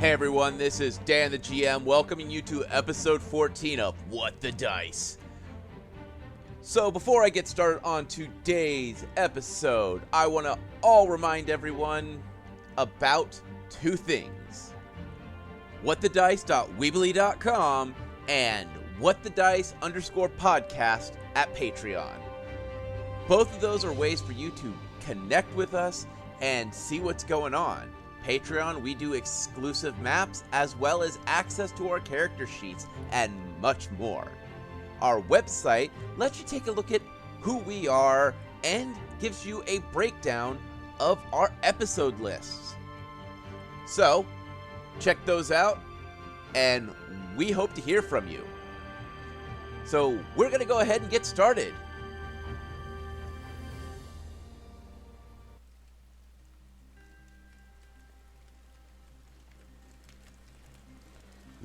Hey everyone, this is Dan the GM welcoming you to episode 14 of What the Dice. So before I get started on today's episode, I want to remind everyone about two things. whatthedice.weebly.com and whatthedice_podcast at Patreon. Both of those are ways for you to connect with us and see what's going on. Patreon, we do exclusive maps as well as access to our character sheets and much more. Our website lets you take a look at who we are and gives you a breakdown of our episode lists. So, check those out and we hope to hear from you. So, we're going to go ahead and get started.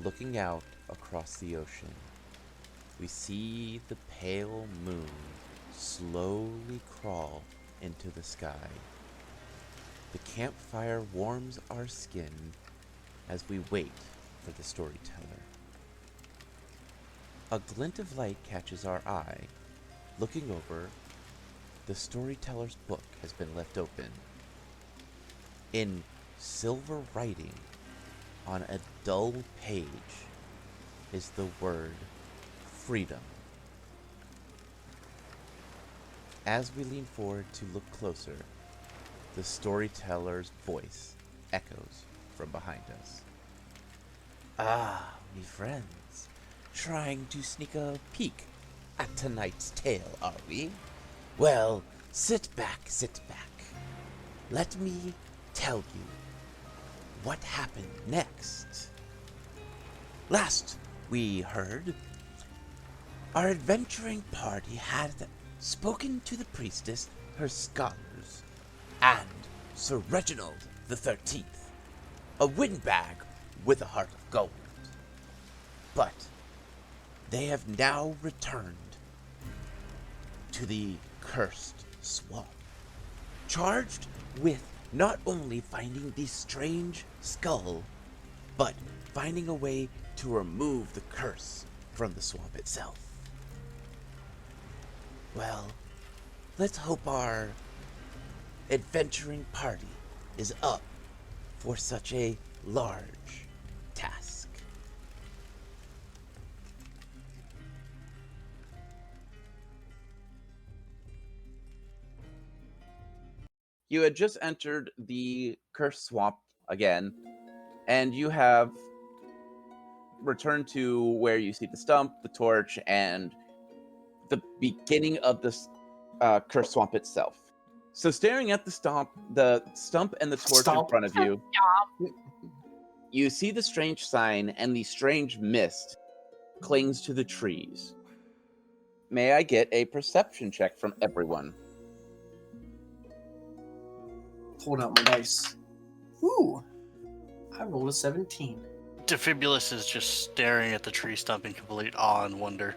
Looking out across the ocean, we see the pale moon slowly crawl into the sky. The campfire warms our skin as we wait for the storyteller. A glint of light catches our eye. Looking over, the storyteller's book has been left open. In silver writing, on a dull page is the word freedom. As we lean forward to look closer, the storyteller's voice echoes from behind us. Ah, me friends, trying to sneak a peek at tonight's tale, are we? Well, sit back. Let me tell you what happened next. Last we heard, our adventuring party had spoken to the priestess, her scholars, and Sir Reginald the 13th, a windbag with a heart of gold. But they have now returned to the cursed swamp, charged with not only finding the strange skull, but finding a way to remove the curse from the swamp itself. Well, let's hope our adventuring party is up for such a large task. You had just entered the cursed swamp again, and you have returned to where you see the stump, the torch, and the beginning of the cursed swamp itself. So staring at the stump and the torch in front of you, you see the strange sign and the strange mist clings to the trees. May I get a perception check from everyone? Pulled out my dice. Ooh, I rolled a 17. Defibulus is just staring at the tree stump in complete awe and wonder.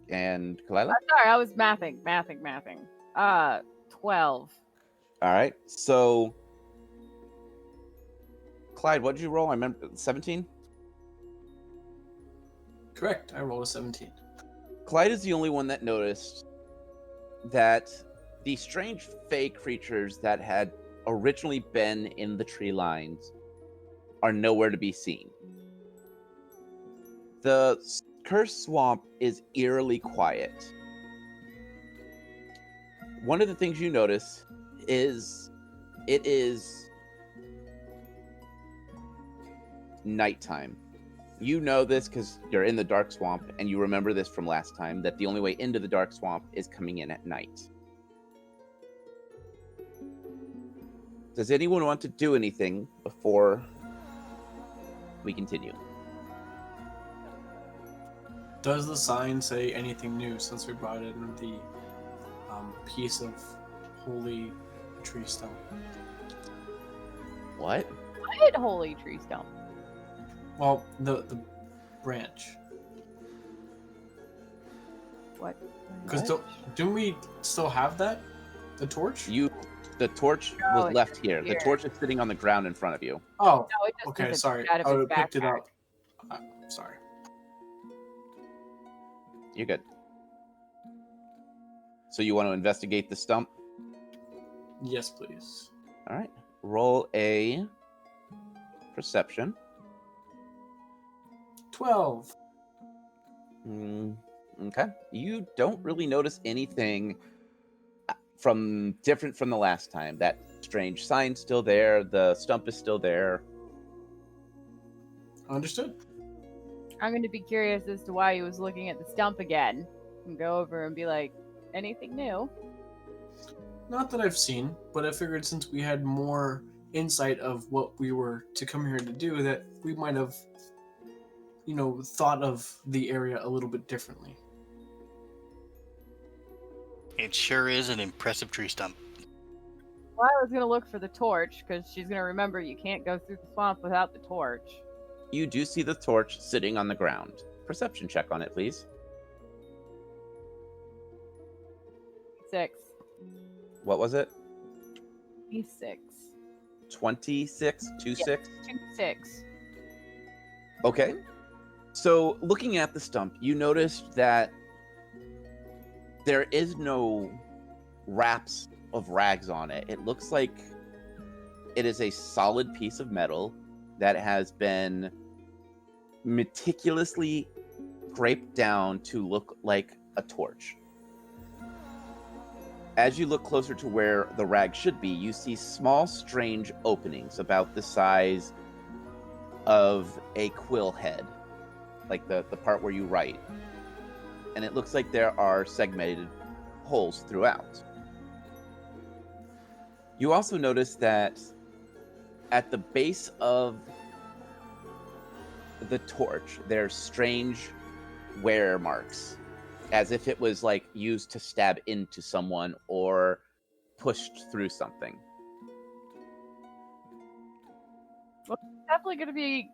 And Kalila? Sorry, I was mathing. 12. All right. So, Clyde, what did you roll? I remember 17? Correct, I rolled a 17. Clyde is the only one that noticed that the strange fey creatures that had originally been in the tree lines are nowhere to be seen. The cursed swamp is eerily quiet. One of the things you notice is it is nighttime. You know this because you're in the dark swamp, and you remember this from last time, that the only way into the dark swamp is coming in at night. Does anyone want to do anything before we continue? Does the sign say anything new since we brought in the piece of holy tree stump? What? What holy tree stump? Well, the branch. What? Because don't we still have that? The torch? The torch No, was it's left just here. The here. torch is sitting on the ground in front of you. Oh, No, it just okay, doesn't sorry. out of I his would have picked it backpack. up. Sorry. You're good. So you want to investigate the stump? Yes, please. All right. Roll a perception. 12. Okay. You don't really notice anything from different from the last time. That strange sign's still there. The stump is still there. Understood. I'm going to be curious as to why he was looking at the stump again, and go over and be like, anything new? Not that I've seen, but I figured since we had more insight of what we were to come here to do, that we might have, thought of the area a little bit differently. It sure is an impressive tree stump. Well, I was going to look for the torch, because she's going to remember you can't go through the swamp without the torch. You do see the torch sitting on the ground. Perception check on it, please. 6. What was it? 26. 26? 26? 6. Okay. So, looking at the stump, you noticed that there is no wraps of rags on it. It looks like it is a solid piece of metal that has been meticulously scraped down to look like a torch. As you look closer to where the rag should be, you see small, strange openings about the size of a quill head, like the part where you write. And it looks like there are segmented holes throughout. You also notice that at the base of the torch, there's strange wear marks, as if it was like used to stab into someone or pushed through something. Definitely going to be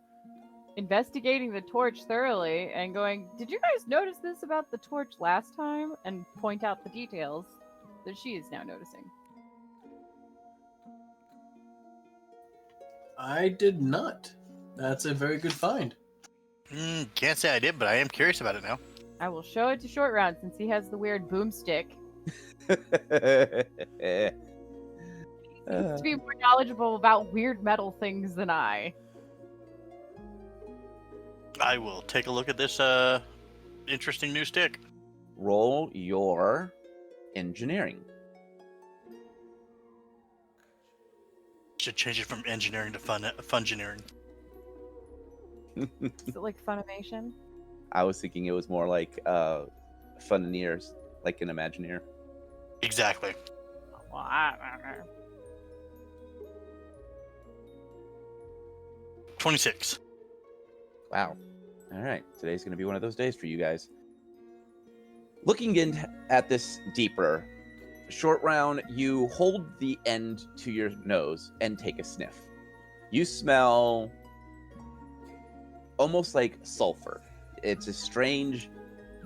investigating the torch thoroughly and going, did you guys notice this about the torch last time? And point out the details that she is now noticing. I did not. That's a very good find. Can't say I did, but I am curious about it now. I will show it to Short Round since he has the weird boomstick. He seems to be more knowledgeable about weird metal things than I. I will take a look at this interesting new stick. Roll your engineering. Should change it from engineering to fungineering. Is it like Funimation? I was thinking it was more like Funneers, like an Imagineer. Exactly. Well, I don't know. 26. Wow. All right. Today's going to be one of those days for you guys. Looking in at this deeper, Short Round, you hold the end to your nose and take a sniff. You smell almost like sulfur. It's a strange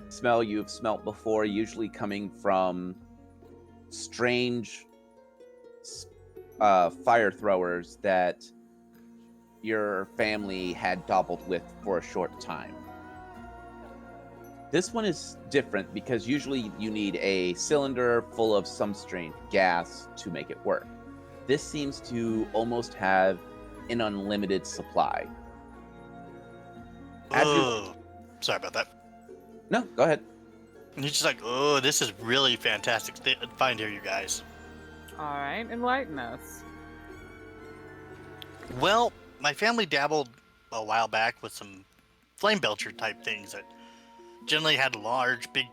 smell you've smelt before, usually coming from strange fire throwers that your family had dabbled with for a short time. This one is different because usually you need a cylinder full of some strange gas to make it work. This seems to almost have an unlimited supply. Oh, sorry about that. No, go ahead. And he's just like, oh, this is really fantastic. Find here, you guys. Alright, enlighten us. Well, my family dabbled a while back with some flame belcher type things that generally had a large, big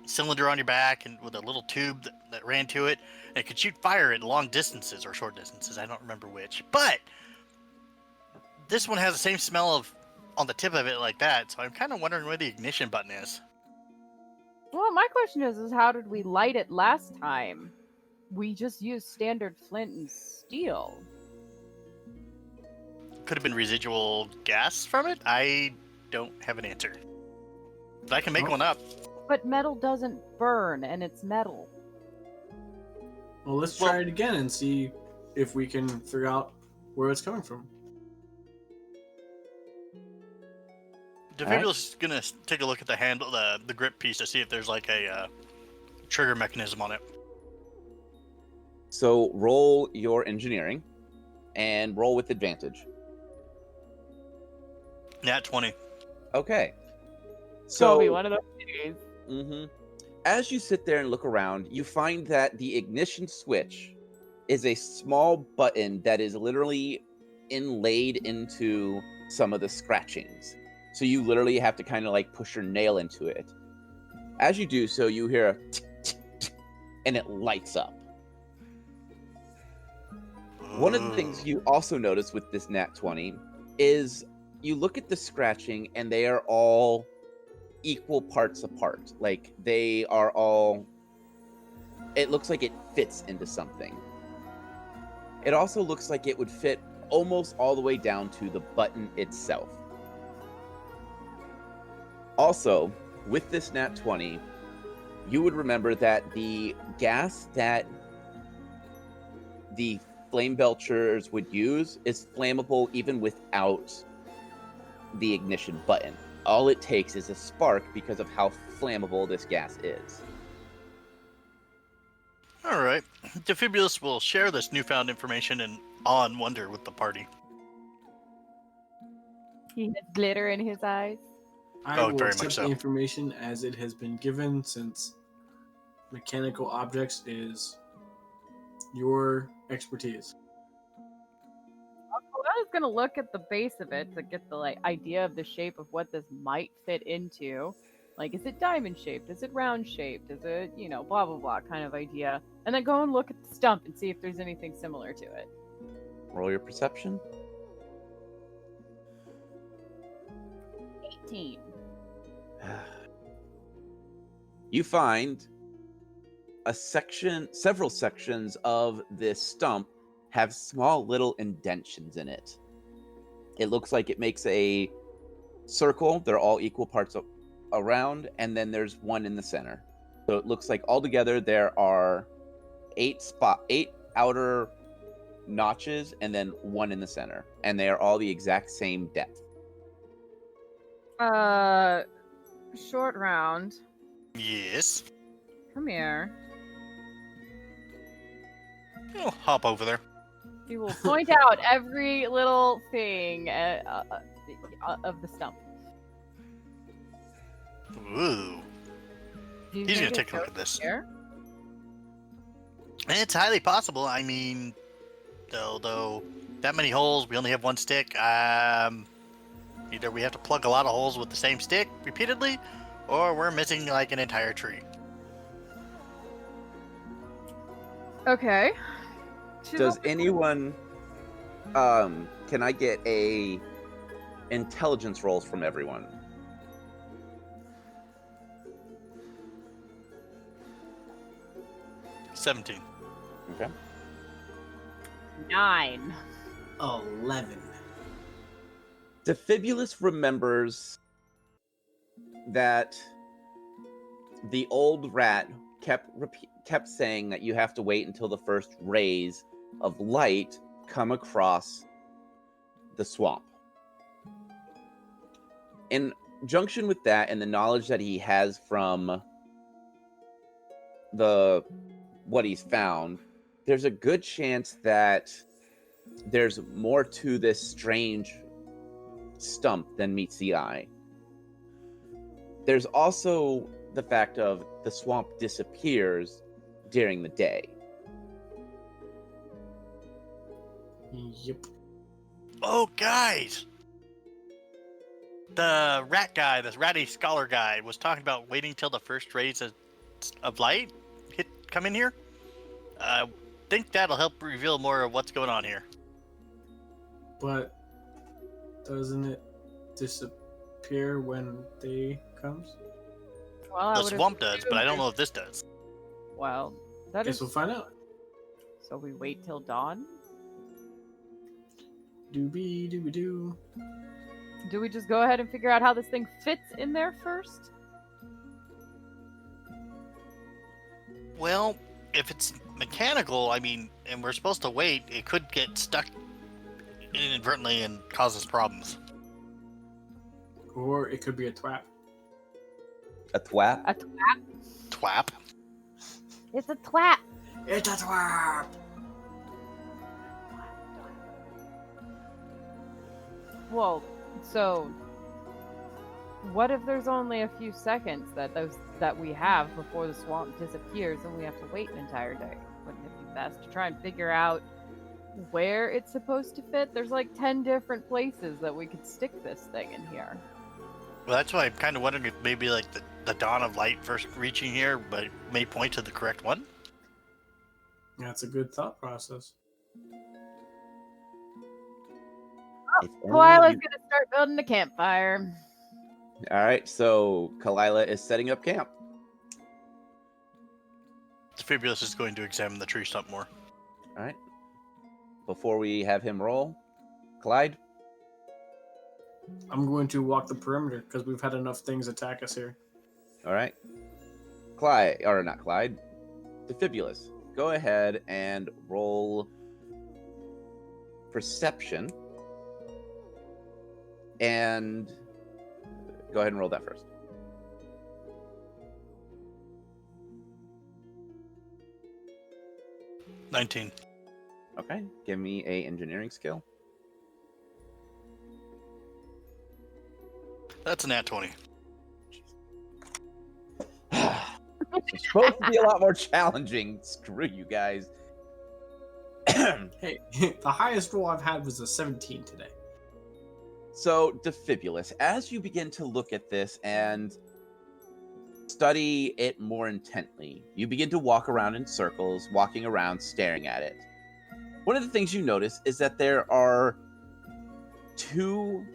cylinder on your back and with a little tube that ran to it. And it could shoot fire at long distances or short distances. I don't remember which. But this one has the same smell of on the tip of it like that. So I'm kind of wondering where the ignition button is. Well, my question is how did we light it last time? We just used standard flint and steel. Could have been residual gas from it. I don't have an answer. But I can make one up. But metal doesn't burn, and it's metal. Well, let's try it again and see if we can figure out where it's coming from. Defibulous is gonna take a look at the handle, the grip piece, to see if there's like a trigger mechanism on it. So roll your engineering, and roll with advantage. Nat 20. Okay. So So be one of those days. as you sit there and look around, you find that the ignition switch is a small button that is literally inlaid into some of the scratchings. So you literally have to kind of like push your nail into it. As you do so, you hear a tick, tick, tick, and it lights up. One of the things you also notice with this Nat 20 is you look at the scratching and they are all equal parts apart. Like they are all, it looks like it fits into something. It also looks like it would fit almost all the way down to the button itself. Also, with this Nat 20, you would remember that the gas that the flame belchers would use is flammable even without the ignition button. All it takes is a spark because of how flammable this gas is. All right. Defibulous will share this newfound information and awe and wonder with the party. He has glitter in his eyes. I Oh, will very accept much so. the information as it has been given, since mechanical objects is your expertise. Well, I was gonna look at the base of it to get the idea of the shape of what this might fit into. Like, is it diamond shaped? Is it round shaped? Is it, blah blah blah kind of idea? And then go and look at the stump and see if there's anything similar to it. Roll your perception. 18. You find several sections of this stump have small little indentions in it. It looks like it makes a circle. They're all equal parts around, and then there's one in the center. So it looks like altogether there are 8 outer notches and then one in the center, and they are all the exact same depth. Short round. Yes. Come here. I'll hop over there. He will point out every little thing of the stump. Ooh. Do you He's think gonna it take a look goes at this. here? And it's highly possible. I mean, though that many holes, we only have one stick. Either we have to plug a lot of holes with the same stick repeatedly, or we're missing like an entire tree. Okay. Does anyone can I get a intelligence rolls from everyone? $17. Okay. 9. 11. Defibulous remembers that the old rat kept saying that you have to wait until the first rays of light come across the swamp. In junction with that and the knowledge that he has from what he's found, there's a good chance that there's more to this strange stump than meets the eye. There's also the fact of the swamp disappears during the day. Yep. Oh, guys! The rat guy, this ratty scholar guy, was talking about waiting till the first rays of light come in here. I think that'll help reveal more of what's going on here. But doesn't it disappear when day comes? Well, The swamp does, but I don't know if this does. Well, that Guess is. we'll find out. So we wait till dawn? Doobie doobie doo. Do we just go ahead and figure out how this thing fits in there first? Well, if it's mechanical, I mean, and we're supposed to wait, it could get stuck inadvertently and cause us problems. Or it could be a twat. A twat? A twat. Twap. It's a twat. It's a twat! Well, so what if there's only a few seconds that we have before the swamp disappears and we have to wait an entire day? Wouldn't it be best to try and figure out where it's supposed to fit? There's like 10 different places that we could stick this thing in here. Well, that's why I'm kind of wondering if maybe like the dawn of light first reaching here, but it may point to the correct one. That's a good thought process. Kalila's gonna start building a campfire. All right, so Kalila is setting up camp. Fibulus is going to examine the tree stump more. All right. Before we have him roll, Clyde. I'm going to walk the perimeter because we've had enough things attack us here. All right. Clyde, or not Clyde, Fibulus. Go ahead and roll perception. And go ahead and roll that first. $19. Okay. Give me a engineering skill. That's an at 20. It's supposed to be a lot more challenging. Screw you guys. Hey, the highest roll I've had was a 17 today. So, Defibulus, as you begin to look at this and study it more intently, you begin to walk around in circles, walking around, staring at it. One of the things you notice is that there are 2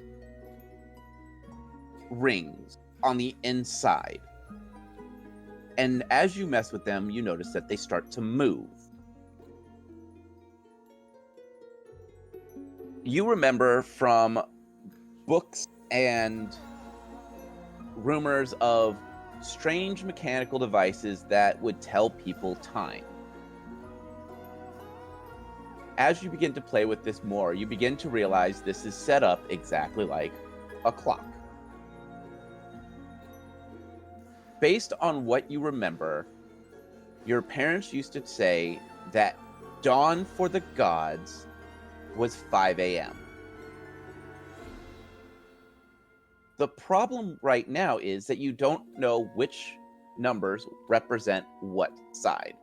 rings on the inside. And as you mess with them, you notice that they start to move. You remember from books and rumors of strange mechanical devices that would tell people time. As you begin to play with this more, you begin to realize this is set up exactly like a clock. Based on what you remember, your parents used to say that dawn for the gods was 5 a.m. The problem right now is that you don't know which numbers represent what side.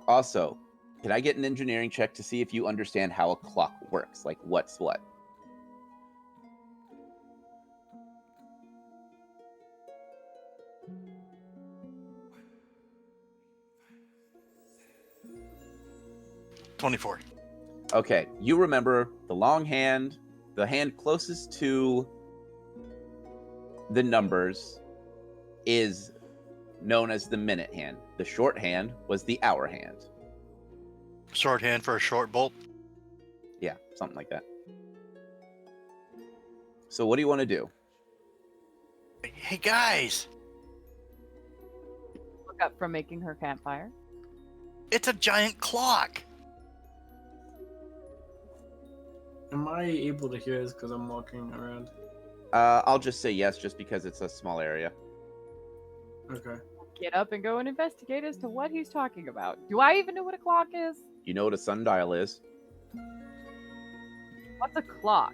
Also, can I get an engineering check to see if you understand how a clock works? Like, what's what? $24. Okay, you remember the long hand, the hand closest to the numbers is known as the minute hand. The short hand was the hour hand. Shorthand for a short bolt. Yeah, something like that. So what do you want to do? Hey guys, Look up from making her campfire. it's a giant clock. Am I able to hear this because I'm walking around? I'll just say yes, just because it's a small area. Okay. Get up and go and investigate as to what he's talking about. Do I even know what a clock is? You know what a sundial is. What's a clock?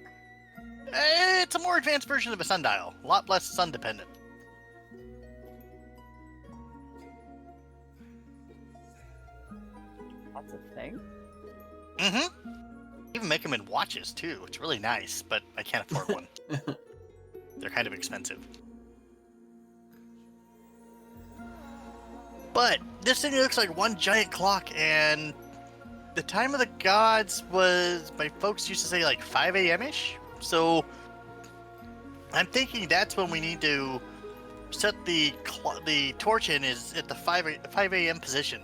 It's a more advanced version of a sundial. A lot less sun dependent. That's a thing. Mm-hmm. Even make them in watches too. It's really nice, but I can't afford one. They're kind of expensive. But this thing looks like one giant clock, and the time of the gods was, my folks used to say, like 5 a.m.-ish. So I'm thinking that's when we need to set the torch in, is at the 5 a.m. position.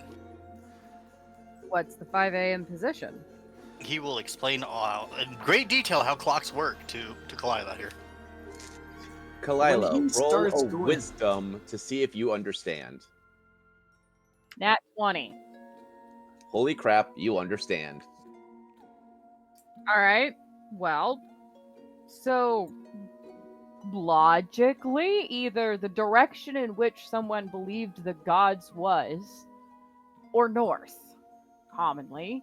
What's the 5 a.m. position? He will explain in great detail how clocks work to Kalila here. Kalila, When he roll starts a going- wisdom to see if you understand. Nat 20. Holy crap, you understand. All right. Well, so logically, either the direction in which someone believed the gods was, or north, commonly,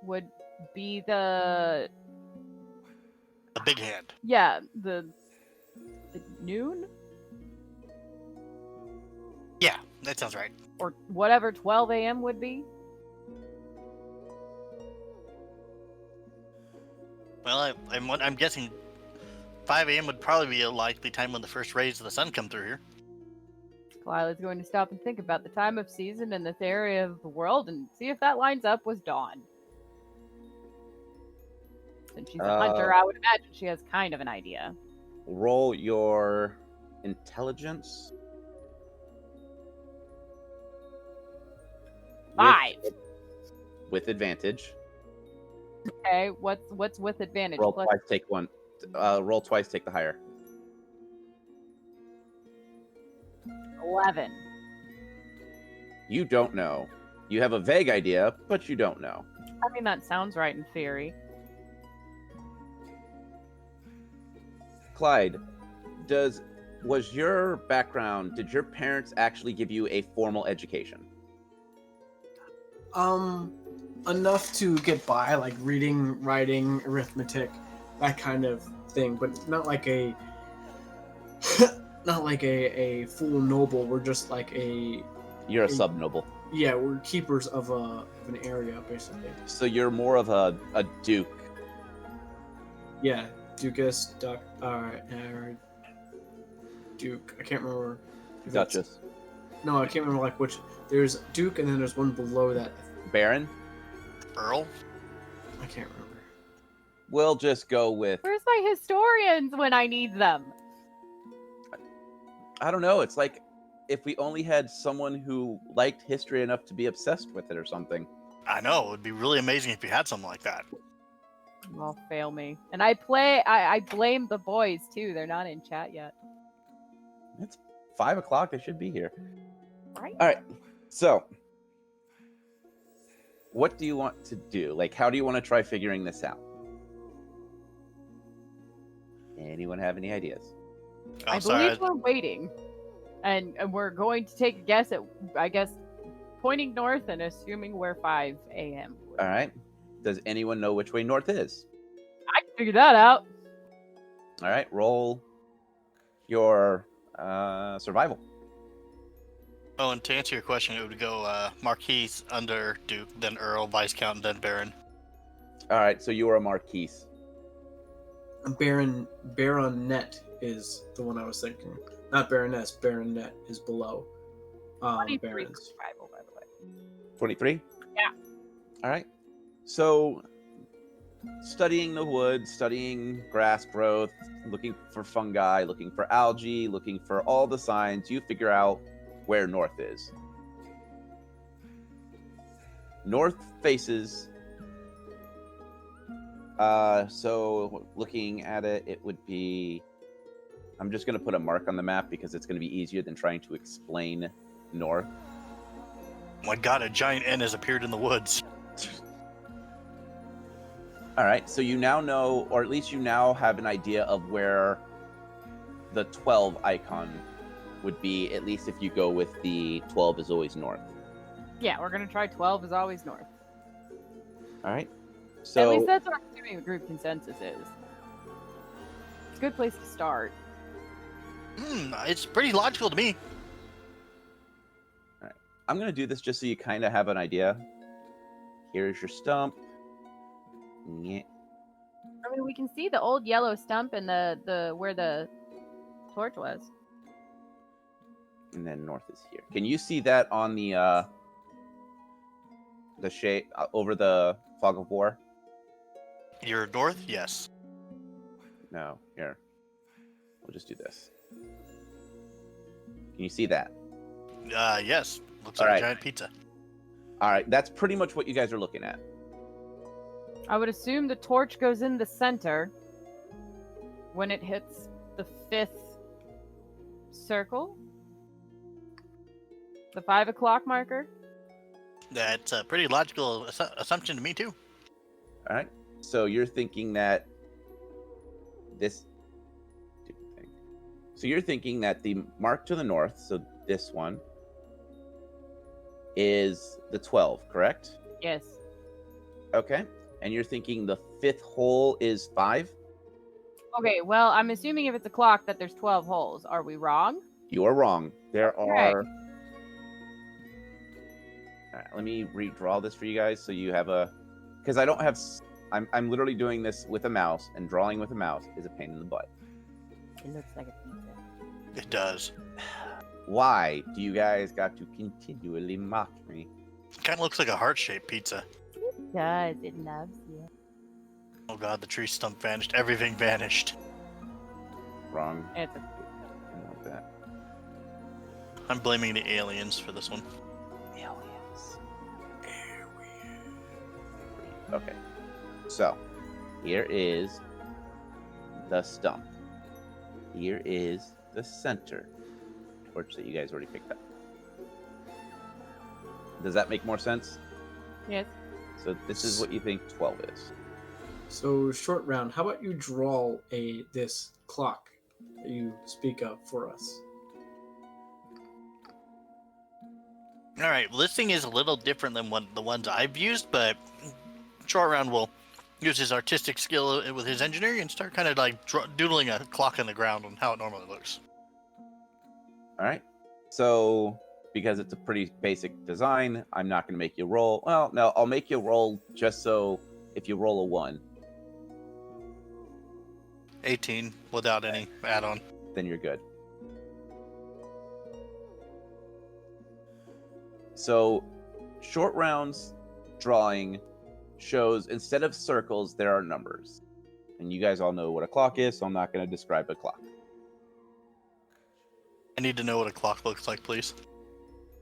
would be The big hand. the noon Yeah, that sounds right. or whatever 12 a.m. would be. Well, I'm guessing 5 a.m. would probably be a likely time when the first rays of the sun come through here. Lila's going to stop and think about the time of season in this area of the world and see if that lines up with dawn. Since she's a hunter, I would imagine she has kind of an idea. Roll your intelligence. 5. With advantage. Okay, what's with advantage? Roll Plus- twice, take one. Roll twice, take the higher. 11. You don't know. You have a vague idea, but you don't know. I mean, that sounds right in theory. Clyde, was your background, did your parents actually give you a formal education? Enough to get by, like reading, writing, arithmetic, that kind of thing, but not like a not like a full noble. We're just like You're a sub-noble. yeah, we're keepers of an area basically. So you're more of a duke. Yeah, Duchess, Duke. I can't remember. if it's- Duchess. No, I can't remember like which. There's Duke, and then there's one below that. Baron? Earl? I can't remember. We'll just go with, Where's my historians when I need them? I don't know, it's like if we only had someone who liked history enough to be obsessed with it or something. I know, it would be really amazing if you had something like that. Well, fail me. And I blame the boys too. They're not in chat yet. It's 5 o'clock, they should be here. Right? Alright, so what do you want to do? Like, how do you want to try figuring this out? Anyone have any ideas? Oh, I sorry. believe we're waiting. And we're going to take a guess at, I guess, pointing north and assuming we're 5 a.m. All right. Does anyone know which way north is? I can figure that out. All right. Roll your survival. Oh, and to answer your question, it would go Marquise under Duke, then Earl, Viscount, and then Baron. All right. So you are a Marquise. Baronet is the one I was thinking. Not Baroness. Baronet is below. 23 for Barons. survival, by the way. 23? Yeah. All right. So studying the woods, studying grass growth, looking for fungi, looking for algae, looking for all the signs, you figure out where north is. North faces, so looking at it, it would be, I'm just going to put a mark on the map because it's going to be easier than trying to explain north. Oh my god, a giant N has appeared in the woods. All right, so you now know, or at least you now have an idea of where the 12 icon would be, at least if you go with the 12 is always north. Yeah, we're going to try 12 is always north. All right, At so least that's what I'm assuming the group consensus is. It's a good place to start. It's pretty logical to me. I'm going to do this just so you kind of have an idea. Here's your stump. Yeah. I mean, we can see the old yellow stump and the where the torch was. And then north is here. Can you see that on the shade over the fog of war? You're north? Yes. No, here. We'll just do this. Can you see that? Yes. Looks All like right. a giant pizza. All right, that's pretty much what you guys are looking at. I would assume the torch goes in the center when it hits the 5th circle. The 5 o'clock marker. That's a pretty logical assumption to me too. All right. So you're thinking that this stupid thing. So you're thinking that the mark to the north, so this one, is the 12, correct? Yes. Okay. And you're thinking the 5th hole is 5? Okay, well, I'm assuming if it's a clock that there's 12 holes. Are we wrong? You are wrong. There Right. are. All right, let me redraw this for you guys so you have a. Because I don't have. I'm literally doing this with a mouse, and drawing with a mouse is a pain in the butt. It looks like a pizza. It does. Why do you guys got to continually mock me? Kind of looks like a heart-shaped pizza. It does. It loves you. Oh god, the tree stump vanished. Everything vanished. Wrong. It's a I don't want that. I'm blaming the aliens for this one. Aliens. Okay. So, here is the stump. Here is the center torch that you guys already picked up. Does that make more sense? yes. So this is what you think 12 is. So short round, how about you draw this clock that you speak of for us? All right, well, this thing is a little different than the ones I've used, but Short Round will use his artistic skill with his engineering and start kind of like doodling a clock in the ground on how it normally looks. All right. So because it's a pretty basic design, I'm not going to make you roll. Well, no, I'll make you roll just so if you roll a 1, 18 without any add-on. then you're good. So Short Round's drawing shows instead of circles, there are numbers. And you guys all know what a clock is, so I'm not going to describe a clock. I need to know what a clock looks like, please.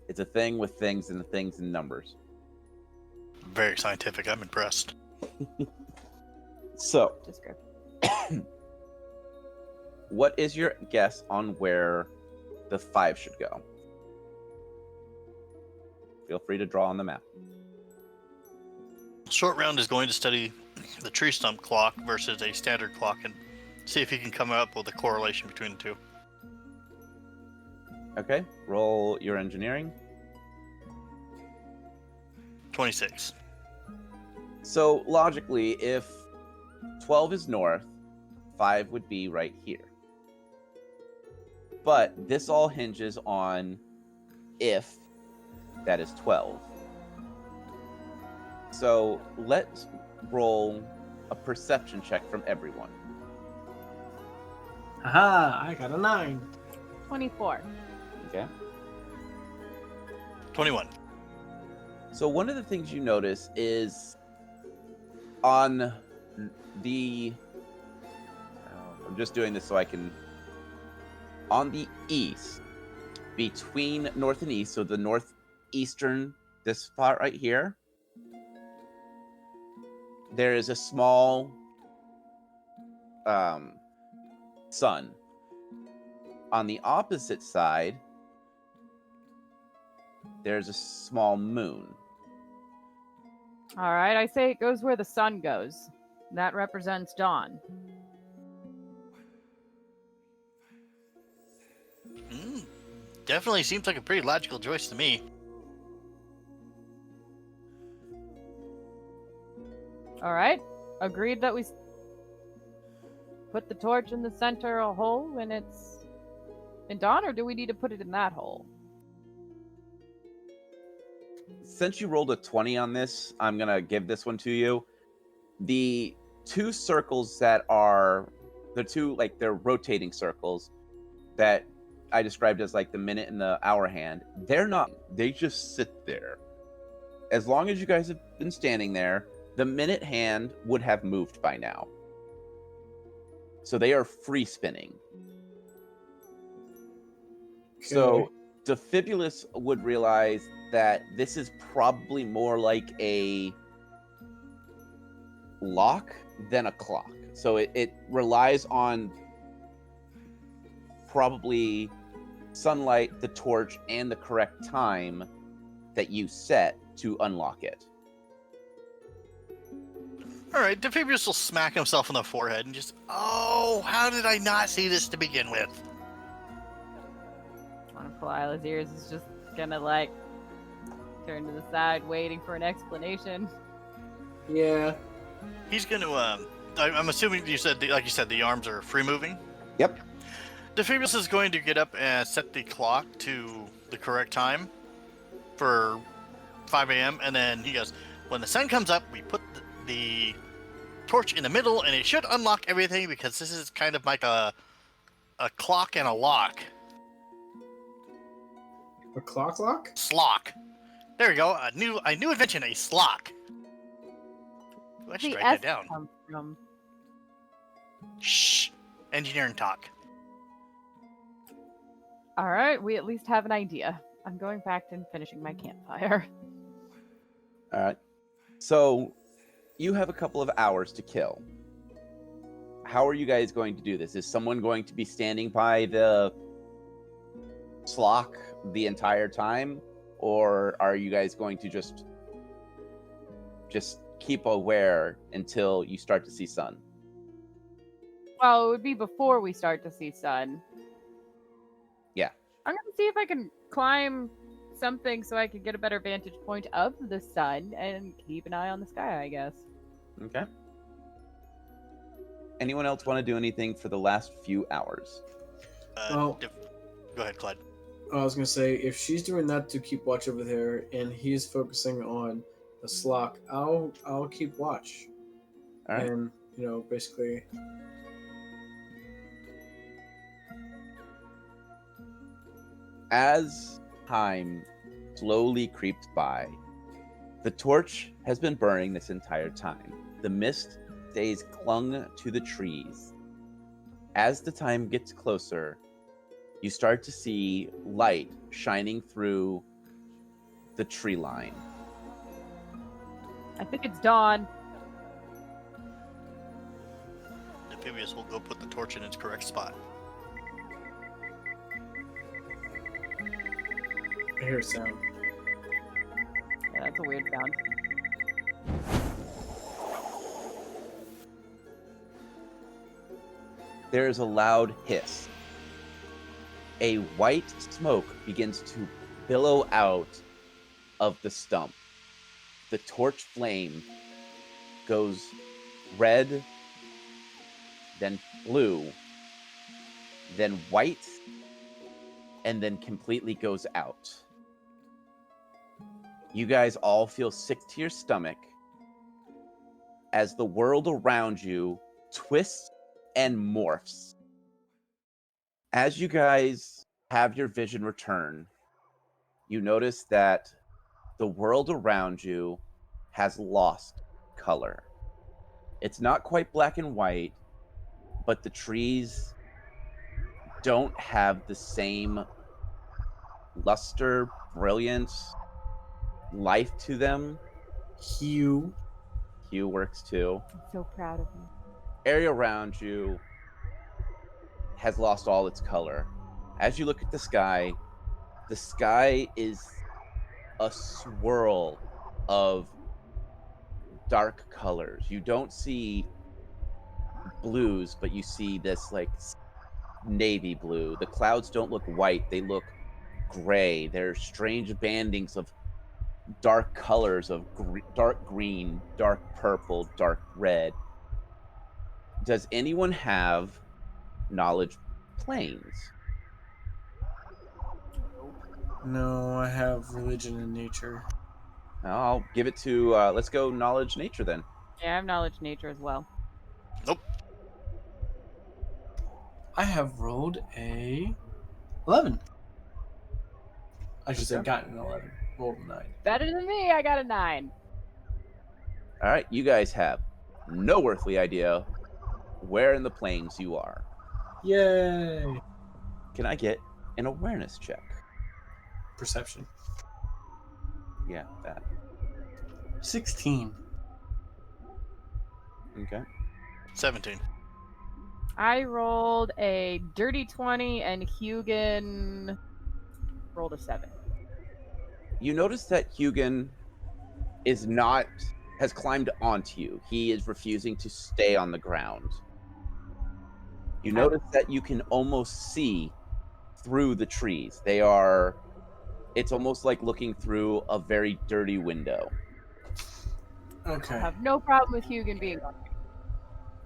It's a thing with things and numbers. Very scientific. I'm impressed. So, Description. what is your guess on where the 5 should go? Feel free to draw on the map. Short Round is going to study the tree stump clock versus a standard clock and see if he can come up with a correlation between the two. Okay, roll your engineering. 26. So logically, if 12 is north, 5 would be right here. But this all hinges on if that is 12. So let's roll a perception check from everyone. Aha! I got a 9. 24. Okay. 21. So one of the things you notice is on the I'm just doing this so I can on the east between north and east, so the northeastern, this spot right here, there is a small sun. On the opposite side, there's a small moon. All right, I say it goes where the sun goes. That represents dawn. Definitely seems like a pretty logical choice to me. All right, agreed that we put the torch in the center a hole when it's in dawn, or do we need to put it in that hole? Since you rolled a 20 on this, I'm going to give this one to you. The two circles that are the two, like, they're rotating circles that I described as like the minute and the hour hand, they're not, they just sit there. As long as you guys have been standing there, the minute hand would have moved by now. So they are free spinning. So Defibulus would realize that this is probably more like a lock than a clock. So it relies on probably sunlight, the torch, and the correct time that you set to unlock it. All right, Defibrius will smack himself in the forehead and just, oh, how did I not see this to begin with? One of Kalila's ears is just gonna like turn to the side, waiting for an explanation. Yeah. He's going to, I'm assuming you said, like you said, the arms are free moving? Yep. Defibrius is going to get up and set the clock to the correct time for 5 a.m. And then he goes, when the sun comes up, we put the torch in the middle, and it should unlock everything because this is kind of like a clock and a lock. A clock lock? Slock. There we go. A new invention, a slock. I should The write that S down. comes from. Shh. Engineering talk. All right, we at least have an idea. I'm going back and finishing my campfire. All right. So you have a couple of hours to kill. How are you guys going to do this? Is someone going to be standing by the slock the entire time, or are you guys going to just keep aware until you start to see sun? Well, it would be before we start to see sun. Yeah. I'm gonna see if I can climb something so I can get a better vantage point of the sun and keep an eye on the sky, I guess. Okay. Anyone else want to do anything for the last few hours? Well- Go ahead, Clyde. I was gonna say, if she's doing that to keep watch over there, and he's focusing on the slock, I'll keep watch. All right. And basically, As time slowly creeps by, the torch has been burning this entire time. The mist stays clung to the trees. As the time gets closer, you start to see light shining through the tree line. I think it's dawn. Defibrius will go put the torch in its correct spot. I hear a sound. Yeah, that's a weird sound. There is a loud hiss. A white smoke begins to billow out of the stump. The torch flame goes red, then blue, then white, and then completely goes out. You guys all feel sick to your stomach as the world around you twists and morphs. As you guys have your vision return, you notice that the world around you has lost color. It's not quite black and white, but the trees don't have the same luster, brilliance, life to them. Hugh. Hue works too. I'm so proud of you. Area around you has lost all its color. As you look at the sky is a swirl of dark colors. You don't see blues, but you see this like navy blue. The clouds don't look white, they look gray. There's strange bandings of dark colors of dark green, dark purple, dark red. Does anyone have knowledge planes? No, I have religion and nature. I'll give it to let's go knowledge nature then. Yeah, I have knowledge nature as well. Nope. I have rolled a 11. I should say Okay. gotten an 11. Rolled a 9. Better than me, I got a 9. All right, you guys have no earthly idea where in the plains you are. Yay! Can I get an awareness check? Perception. Yeah, that. 16. Okay. 17. I rolled a dirty 20 and Hugin rolled a 7. You notice that Hugin has climbed onto you. He is refusing to stay on the ground. You Okay. notice that you can almost see through the trees. It's almost like looking through a very dirty window. I Okay. have no problem with Hugin being on.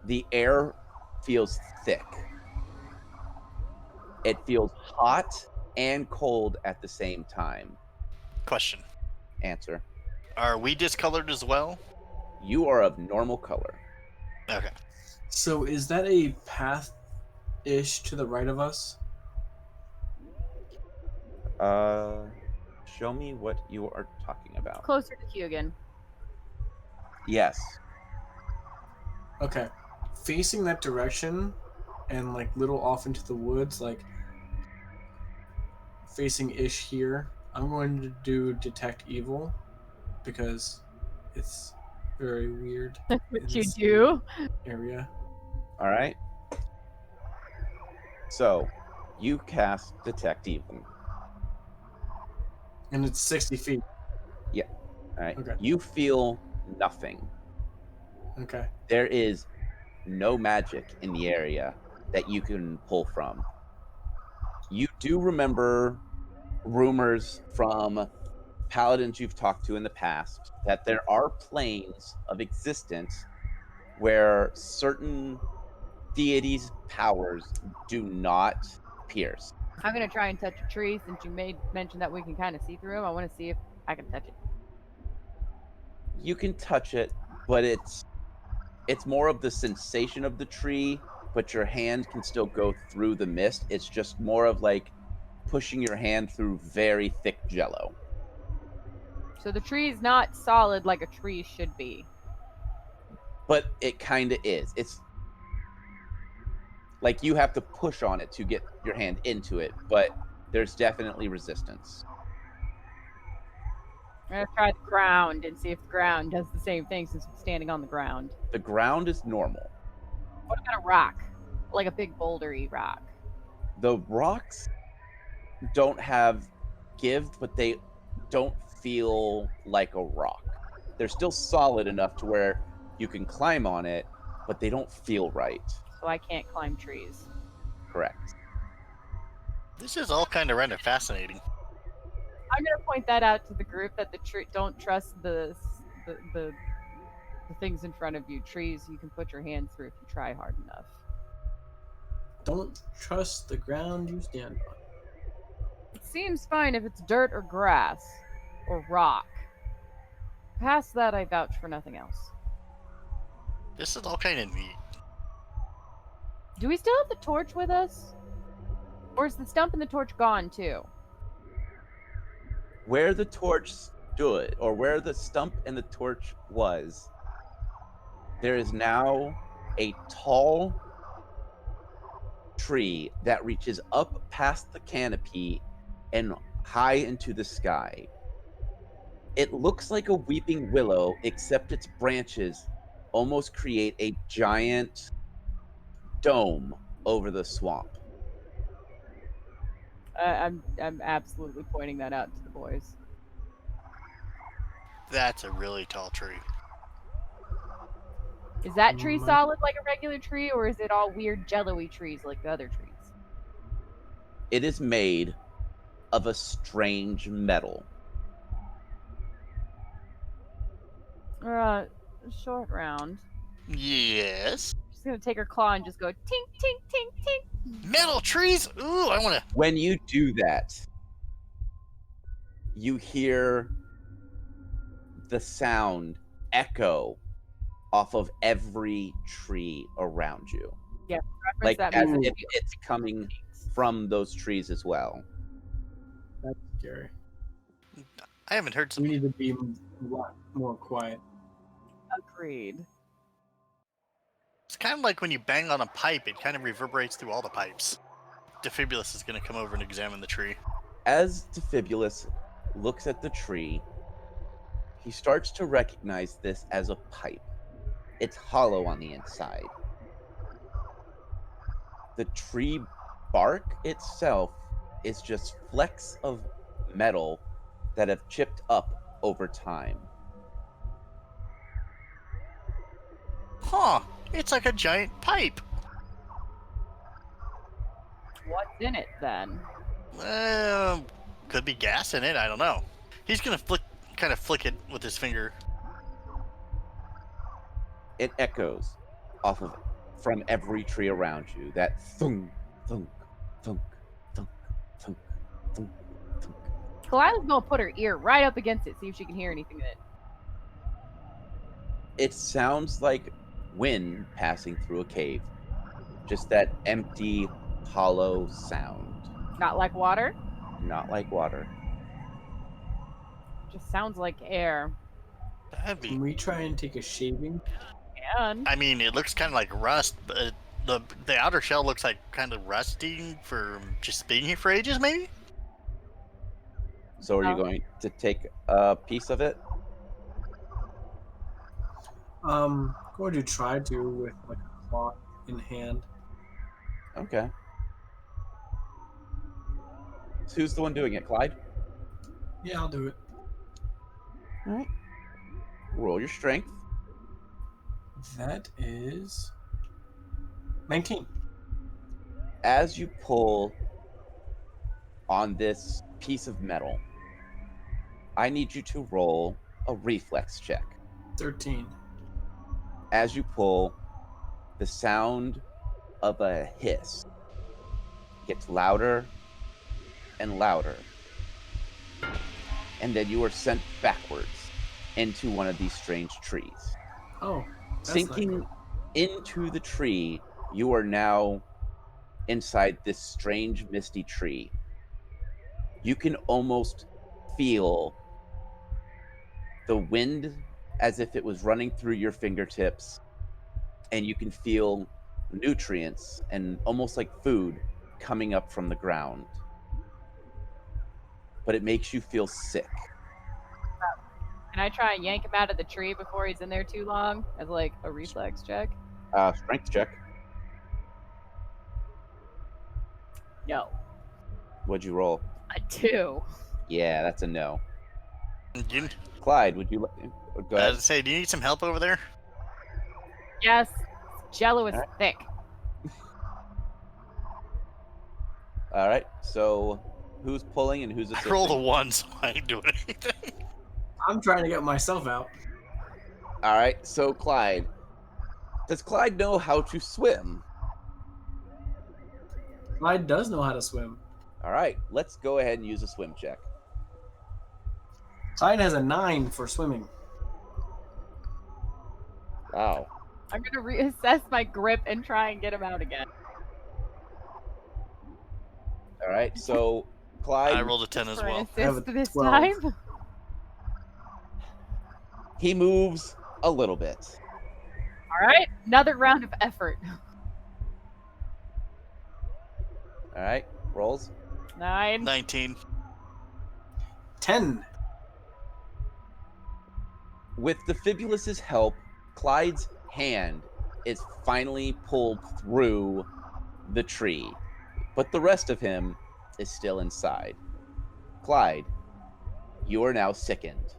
The air feels thick. It feels hot and cold at the same time. Question. Answer. Are we discolored as well? You are of normal color. Okay. So is that a path-ish to the right of us? Show me what you are talking about. Closer to Hugin. Yes. Okay. Facing that direction and like little off into the woods, like facing ish here, I'm going to do detect evil because it's very weird What in you this do? area. All right. So, you cast Detect Evil. And it's 60 feet. All right. Okay. You feel nothing. Okay. There is no magic in the area that you can pull from. You do remember rumors from paladins you've talked to in the past that there are planes of existence where certain deities' powers do not pierce. I'm gonna try and touch a tree since you made mention that we can kind of see through them. I want to see if I can touch it. You can touch it, but it's more of the sensation of the tree, but your hand can still go through the mist. It's just more of like pushing your hand through very thick jello. So the tree's not solid like a tree should be. But it kind of is. It's like you have to push on it to get your hand into it, but there's definitely resistance. I'm gonna try the ground and see if the ground does the same thing since I'm standing on the ground. The ground is normal. What about a rock? Like a big bouldery rock. The rocks don't have give, but they don't feel like a rock. They're still solid enough to where you can climb on it, but they don't feel right. So I can't climb trees. Correct. This is all kind of random fascinating. I'm gonna point that out to the group that the tree don't trust the things in front of you. Trees you can put your hand through if you try hard enough. Don't trust the ground you stand on. It seems fine if it's dirt or grass or rock. Past that, I vouch for nothing else. This is all kind of neat. Do we still have the torch with us? Or is the stump and the torch gone too? Where the torch stood, or where the stump and the torch was, there is now a tall tree that reaches up past the canopy and high into the sky. It looks like a weeping willow, except its branches almost create a giant dome over the swamp. I'm absolutely pointing that out to the boys. That's a really tall tree. Is that tree Mm, solid like a regular tree, or is it all weird jello-y trees like the other trees? It is made of a strange metal. Short round. Yes. She's gonna take her claw and just go tink, tink, tink, tink. Metal trees? Ooh, I want to. When you do that, you hear the sound echo off of every tree around you. Yeah, Like that as means if it's coming from those trees as well. That's scary. I haven't heard We some. need to be a lot more quiet. agreed. It's kind of like when you bang on a pipe, it kind of reverberates through all the pipes. Defibulus is going to come over and examine the tree. As Defibulus looks at the tree, he starts to recognize this as a pipe. It's hollow on the inside. The tree bark itself is just flecks of metal that have chipped up over time. Huh. It's like a giant pipe. What's in it then? Could be gas in it. I don't know. He's gonna kind of flick it with his finger. It echoes off of from every tree around you. That thunk, thunk, thunk, thunk, thunk, thunk, thunk. Kalila's gonna put her ear right up against it, see if she can hear anything in it. It sounds like wind passing through a cave. Just that empty, hollow sound. Not like water. Not like water. Just sounds like air. That'd be. Can we try and take a shaving? And I mean, it looks kind of like rust, but the outer shell looks like kind of rusty for just being here for ages, maybe. So are you going to take a piece of it? Going to try to with like a cloth in hand. Okay. So who's the one doing it, Clyde? Yeah, I'll do it. All right. Roll your strength. That is 19. As you pull on this piece of metal, I need you to roll a reflex check. 13. As you pull, the sound of a hiss gets louder and louder. And then you are sent backwards into one of these strange trees. Oh, that's Sinking not good. into the tree, you are now inside this strange misty tree. You can almost feel the wind as if it was running through your fingertips, and you can feel nutrients and almost like food coming up from the ground. But it makes you feel sick. can I try and yank him out of the tree before he's in there too long as like a reflex check? Strength check. No. What'd you roll? A 2. Yeah, that's a no. You, Clyde, would you go I ahead? was say, do you need some help over there? Yes. Jello is Alright. thick. All right. So who's pulling and who's I assisting? rolled a 1, so I ain't doing anything. I'm trying to get myself out. All right. So Clyde, does Clyde know how to swim? Clyde does know how to swim. All right. Let's go ahead and use a swim check. Clyde has a 9 for swimming. Wow. I'm gonna reassess my grip and try and get him out again. All right. So I Clyde, rolled a 10 as For an well. I have assist a this 12. time. he moves a little bit. All right, another round of effort. All right. Rolls. 9. 19. 10. With the Fibulus's help, Clyde's hand is finally pulled through the tree, but the rest of him is still inside. Clyde, you are now sickened.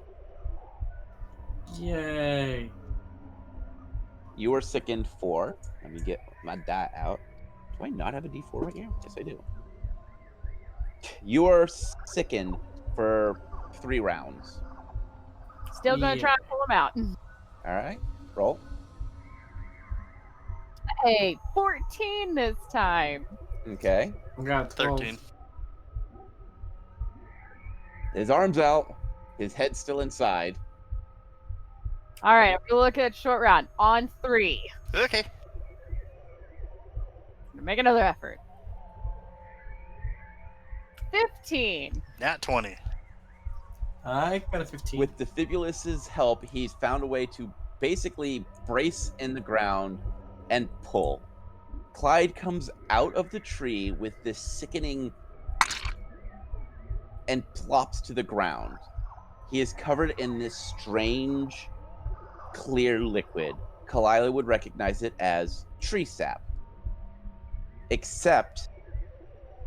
Yay. You are sickened for. Let me get my die out. Do I not have a D4 right here? Yes, I do. You are sickened for 3 rounds. Still gonna Yeah. try and pull him out. All right. Roll. Hey, 14 this time. Okay. I got 12. 13. His arm's out. His head's still inside. All right, I'm gonna look at short round on 3. Okay. Gonna make another effort. 15. Nat 20. I got a 15. With the Fibulus's help, he's found a way to basically brace in the ground and pull. Clyde comes out of the tree with this sickening and plops to the ground. He is covered in this strange, clear liquid. Kalila would recognize it as tree sap. Except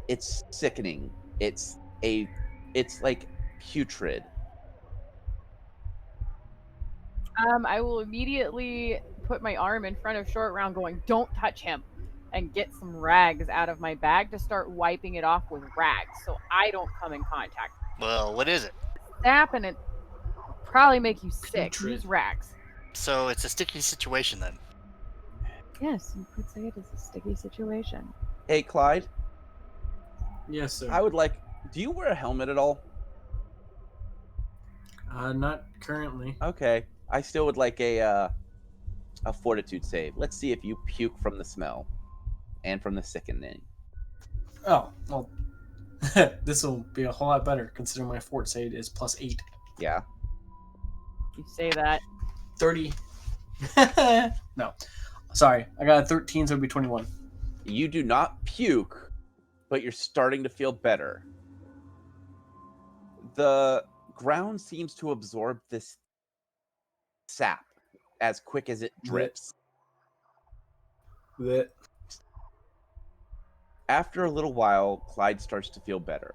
it's sickening. It's a It's like putrid. I will immediately put my arm in front of Short Round, going, "Don't touch him," and get some rags out of my bag to start wiping it off with rags, so I don't come in contact. Well, what is it? Sap, and it probably make you sick. Putrid. Use rags. So it's a sticky situation then. Yes, you could say it is a sticky situation. Hey, Clyde, Yes, sir. I would like. Do you wear a helmet at all? Not currently. Okay. I still would like a fortitude save. Let's see if you puke from the smell and from the sickening. Oh, well, this will be a whole lot better considering my fort save is +8. Yeah. You say that. 30. No. Sorry, I got a 13, so it'd be 21. You do not puke, but you're starting to feel better. The ground seems to absorb this sap as quick as it drips. Blech. After a little while, Clyde starts to feel better.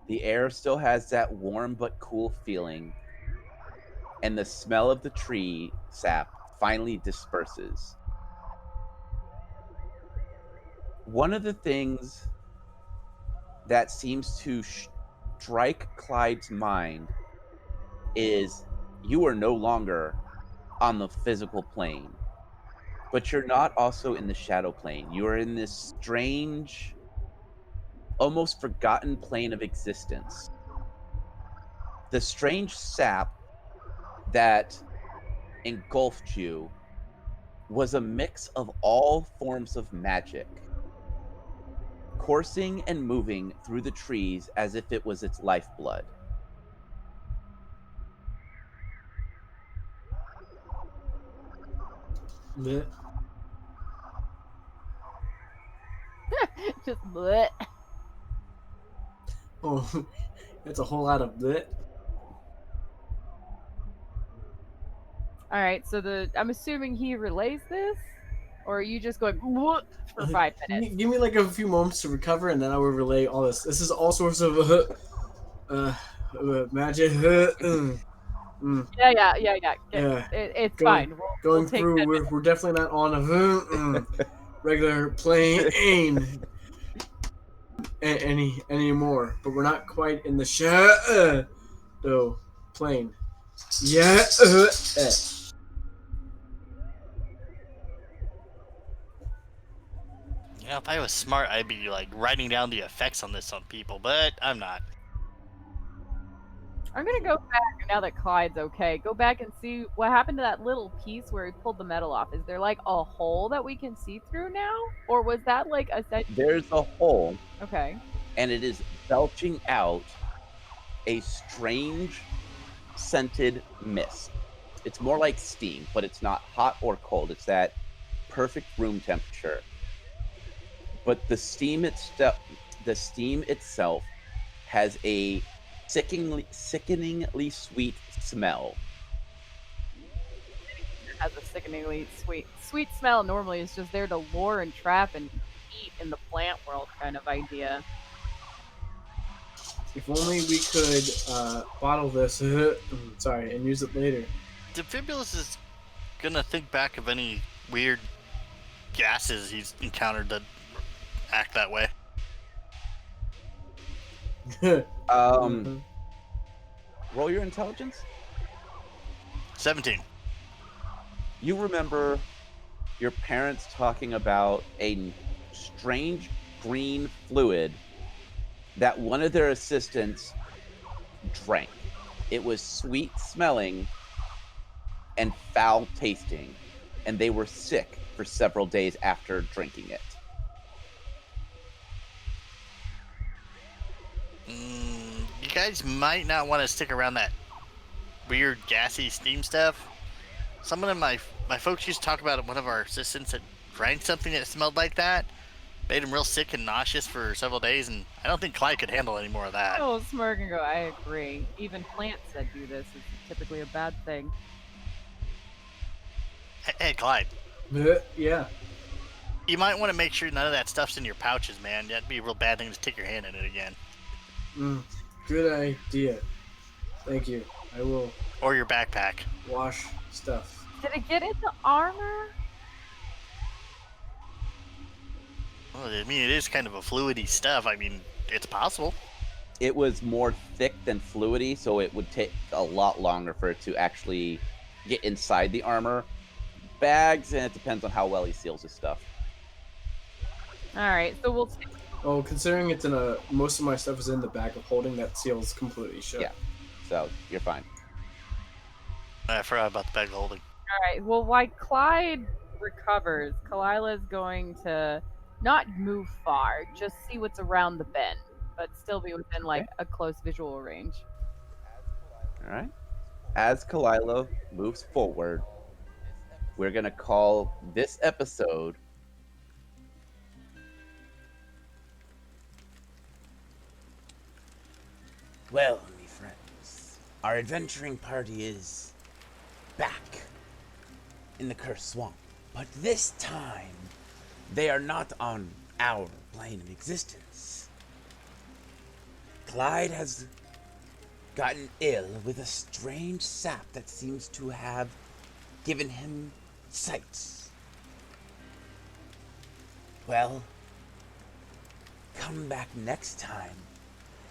The air still has that warm but cool feeling, and the smell of the tree sap finally disperses. One of the things that seems to strike Clyde's mind is you are no longer on the physical plane, but you're not also in the shadow plane. You are in this strange, almost forgotten plane of existence. The strange sap that engulfed you was a mix of all forms of magic, coursing and moving through the trees as if it was its lifeblood. Blech. Just bleh. Oh, that's a whole lot of blech. All right, so I'm assuming he relays this, or are you just going "Bleh" for 5 minutes? Give me like a few moments to recover, and then I will relay all this. This is all sorts of magic. Yeah. Yeah. It's Going- fine. Going We'll take through, 10 we're definitely not on a regular plane anymore. But we're not quite in the shadow plane. Yeah. You know, if I was smart, I'd be like writing down the effects on this on people, but I'm not. I'm gonna go back now that Clyde's okay. Go back and see what happened to that little piece where he pulled the metal off. Is there like a hole that we can see through now, or was that like a set? There's a hole, Okay. and it is belching out a strange scented mist. It's more like steam, but it's not hot or cold. It's that perfect room temperature. But the steam itself has a sickeningly sweet smell. It has a sickeningly sweet smell. Normally, is just there to lure and trap and eat in the plant world kind of idea. If only we could bottle this, sorry, and use it later. Defibulous is gonna think back of any weird gases he's encountered that act that way. Roll your intelligence. 17. You remember your parents talking about a strange green fluid that one of their assistants drank. It was sweet smelling and foul tasting, and they were sick for several days after drinking it. You guys might not want to stick around that weird gassy steam stuff. Some of them, my folks used to talk about one of our assistants that drank something that smelled like that. Made him real sick and nauseous for several days, and I don't think Clyde could handle any more of that. Oh, smirk and go. I agree. Even plants that do this is typically a bad thing. Hey, Clyde. Yeah. You might want to make sure none of that stuff's in your pouches, man. That'd be a real bad thing to stick your hand in it again. Good idea. Thank you. I will Or your backpack. wash stuff. Did it get in the armor? Well, I mean, it is kind of a fluidy stuff. I mean, it's possible. It was more thick than fluidy, so it would take a lot longer for it to actually get inside the armor. Bags, and it depends on how well he seals his stuff. All right, so we'll. Oh, considering it's in a, most of my stuff is in the bag of holding, that seal's completely shut. Yeah. So you're fine. I forgot about the bag of holding. All right. Well, while Clyde recovers, Kalila's going to not move far, just see what's around the bend, but still be within like a close visual range. All right. As Kalila moves forward, we're going to call this episode Well, me friends, our adventuring party is back in the Cursed Swamp. But this time, they are not on our plane of existence. Clyde has gotten ill with a strange sap that seems to have given him sights. Well, come back next time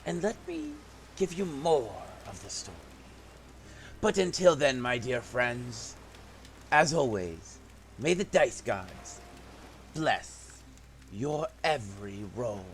and let me give you more of the story. But until then, my dear friends, as always, may the dice gods bless your every roll.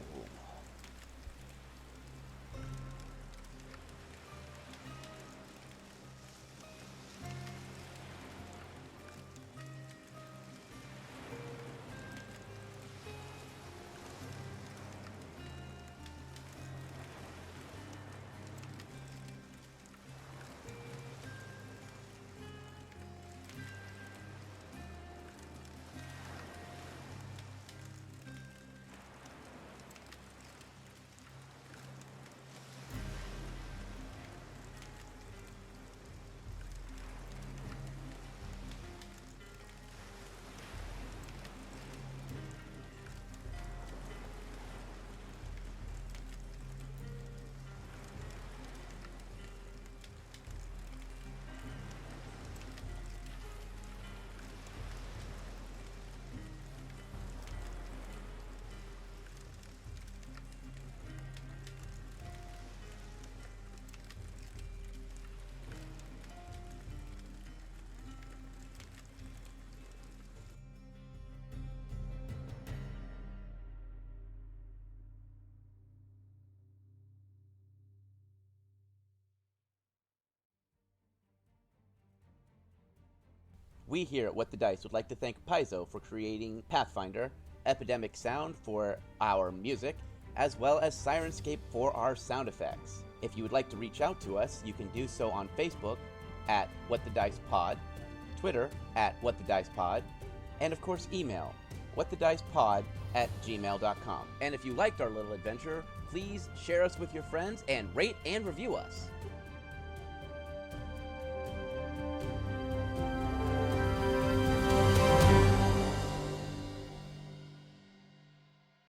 We here at What the Dice would like to thank Paizo for creating Pathfinder, Epidemic Sound for our music, as well as Sirenscape for our sound effects. If you would like to reach out to us, you can do so on Facebook at What the Dice Pod, Twitter at What the Dice Pod, and of course email whatthedicepod@gmail.com. And if you liked our little adventure, please share us with your friends and rate and review us.